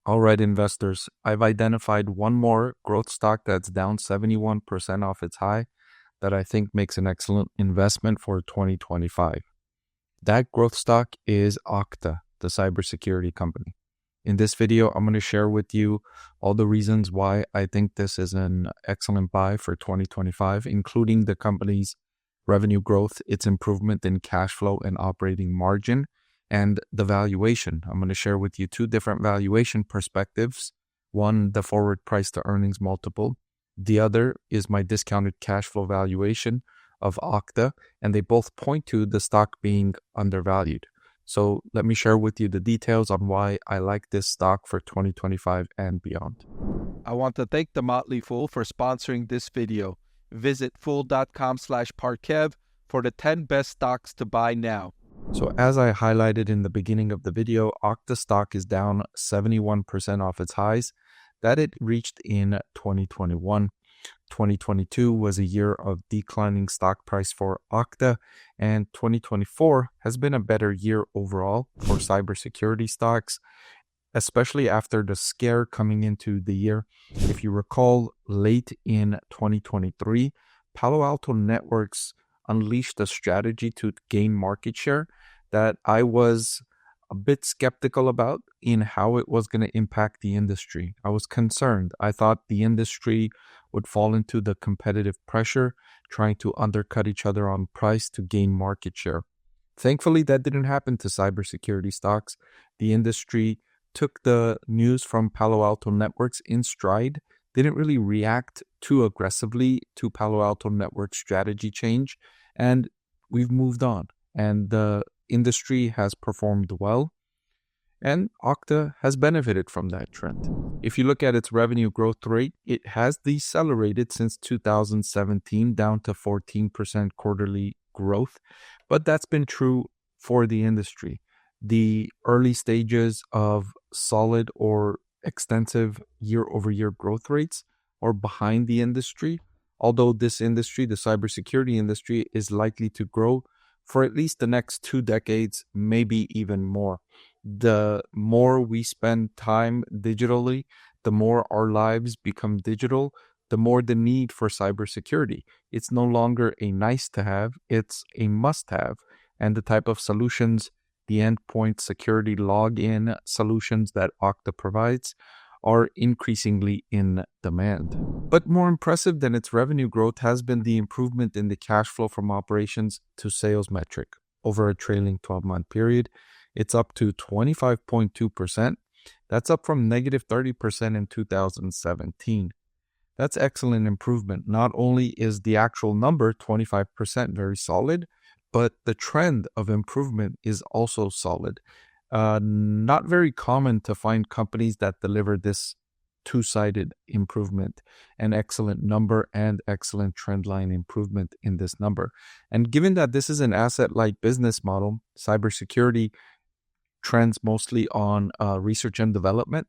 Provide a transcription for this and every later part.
All right, investors, I've identified one more growth stock that's down 71% off its high that I think makes an excellent investment for 2025. That growth stock is Okta, the cybersecurity company. In this video, I'm going to share with you all the reasons why I think this is an excellent buy for 2025, including the company's revenue growth, its improvement in cash flow and operating margin, and the valuation. I'm going to share with you two different valuation perspectives. One, the forward price to earnings multiple. The other is my discounted cash flow valuation of Okta, and they both point to the stock being undervalued. So let me share with you the details on why I like this stock for 2025 and beyond. I want to thank the Motley Fool for sponsoring this video. Visit fool.com/Parkev for the 10 best stocks to buy now. So as I highlighted in the beginning of the video, Okta stock is down 71% off its highs that it reached in 2021. 2022 was a year of declining stock price for Okta, and 2024 has been a better year overall for cybersecurity stocks, especially after the scare coming into the year. If you recall, late in 2023, Palo Alto Networks unleashed a strategy to gain market share that I was a bit skeptical about in how it was going to impact the industry. I was concerned. I thought the industry would fall into the competitive pressure, trying to undercut each other on price to gain market share. Thankfully, that didn't happen to cybersecurity stocks. The industry took the news from Palo Alto Networks in stride, didn't really react too aggressively to Palo Alto Networks strategy change, and we've moved on. And the industry has performed well, and Okta has benefited from that trend. If you look at its revenue growth rate, it has decelerated since 2017 down to 14% quarterly growth, but that's been true for the industry. The early stages of solid or extensive year-over-year growth rates are behind the industry, although this industry, the cybersecurity industry, is likely to grow for at least the next 2 decades, maybe even more. The more we spend time digitally, the more our lives become digital, the more the need for cybersecurity. It's no longer a nice to have, it's a must have. And the type of solutions, the endpoint security login solutions that Okta provides, are increasingly in demand. But more impressive than its revenue growth has been the improvement in the cash flow from operations to sales metric. Over a trailing 12-month period, it's up to 25.2%. That's up from negative 30% in 2017. That's excellent improvement. Not only is the actual number 25% very solid, but the trend of improvement is also solid. Not very common to find companies that deliver this two-sided improvement, an excellent number and excellent trend line improvement in this number. And given that this is an asset-light business model, cybersecurity trends mostly on research and development,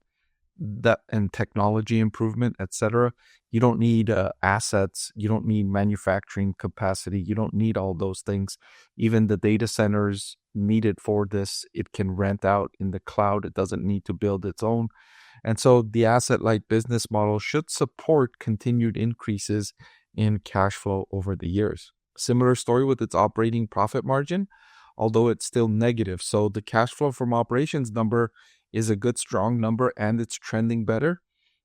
and technology improvement, etc. You don't need assets, you don't need manufacturing capacity, you don't need all those things. Even the data centers needed for this, it can rent out in the cloud. It doesn't need to build its own. And so the asset-light business model should support continued increases in cash flow over the years. Similar story with its operating profit margin, although it's still negative. So the cash flow from operations number is a good, strong number, and it's trending better.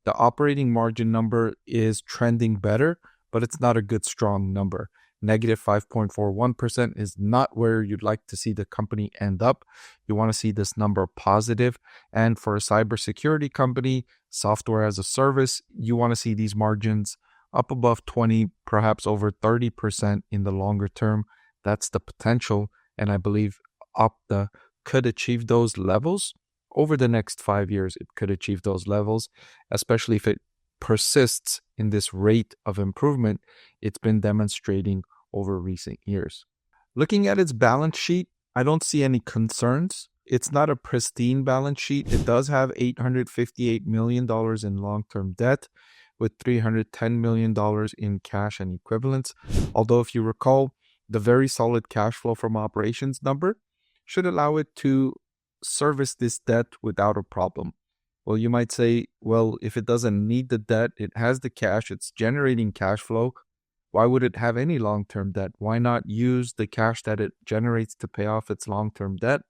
The operating margin number is trending better, but it's not a good, strong number. Negative 5.41% is not where you'd like to see the company end up. You want to see this number positive. And for a cybersecurity company, software as a service, you want to see these margins up above 20, perhaps over 30% in the longer term. That's the potential. And I believe Okta could achieve those levels. Over the next 5 years, it could achieve those levels, especially if it persists in this rate of improvement it's been demonstrating over recent years. Looking at its balance sheet, I don't see any concerns. It's not a pristine balance sheet. It does have $858 million in long-term debt with $310 million in cash and equivalents. Although if you recall, the very solid cash flow from operations number should allow it to service this debt without a problem. Well, you might say, well, if it doesn't need the debt, it has the cash, it's generating cash flow. Why would it have any long-term debt? Why not use the cash that it generates to pay off its long-term debt?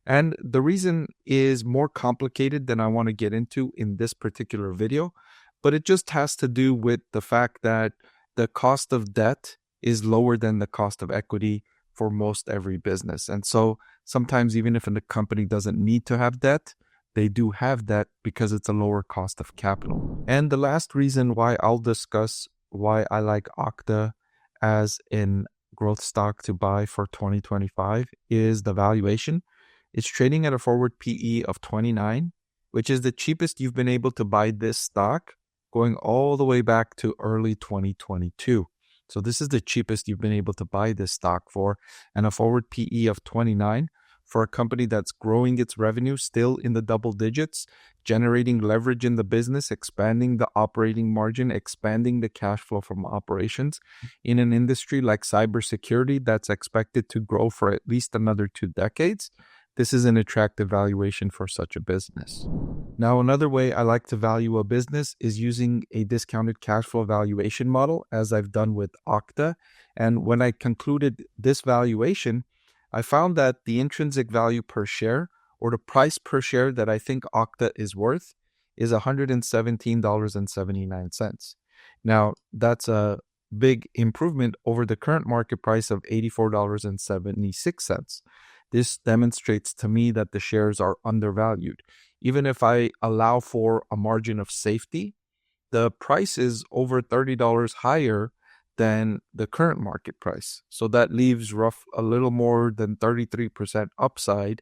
And the reason is more complicated than I want to get into in this particular video, but it just has to do with the fact that the cost of debt is lower than the cost of equity for most every business. And so sometimes even if a company doesn't need to have debt, they do have debt because it's a lower cost of capital. And the last reason why I'll discuss why I like Okta as a growth stock to buy for 2025 is the valuation. It's trading at a forward PE of 29, which is the cheapest you've been able to buy this stock going all the way back to early 2022. So this is the cheapest you've been able to buy this stock for, and a forward PE of 29 for a company that's growing its revenue still in the double digits, generating leverage in the business, expanding the operating margin, expanding the cash flow from operations in an industry like cybersecurity that's expected to grow for at least another 2 decades. This is an attractive valuation for such a business. Now, another way I like to value a business is using a discounted cash flow valuation model, as I've done with Okta. And when I concluded this valuation, I found that the intrinsic value per share, or the price per share that I think Okta is worth, is $117.79. Now, that's a big improvement over the current market price of $84.76. This demonstrates to me that the shares are undervalued. Even if I allow for a margin of safety, the price is over $30 higher than the current market price. So that leaves a little more than 33% upside,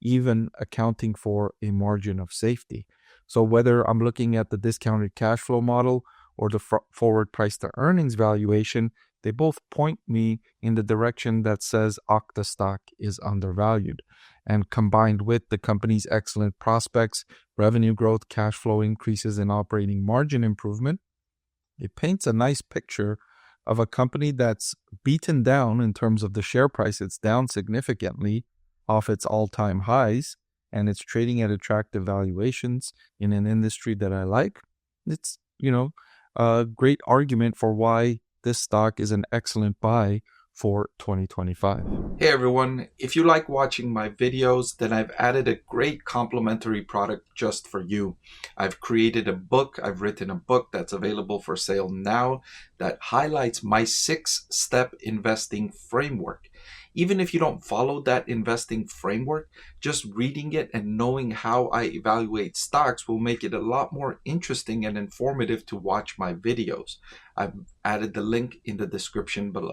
even accounting for a margin of safety. So whether I'm looking at the discounted cash flow model or the forward price to earnings valuation, they both point me in the direction that says Okta stock is undervalued. And combined with the company's excellent prospects, revenue growth, cash flow increases, and operating margin improvement, it paints a nice picture of a company that's beaten down in terms of the share price. It's down significantly off its all-time highs, and it's trading at attractive valuations in an industry that I like. It's, a great argument for why this stock is an excellent buy for 2025. Hey everyone, if you like watching my videos, then I've added a great complimentary product just for you. I've written a book that's available for sale now that highlights my 6-step investing framework. Even if you don't follow that investing framework, just reading it and knowing how I evaluate stocks will make it a lot more interesting and informative to watch my videos. I've added the link in the description below.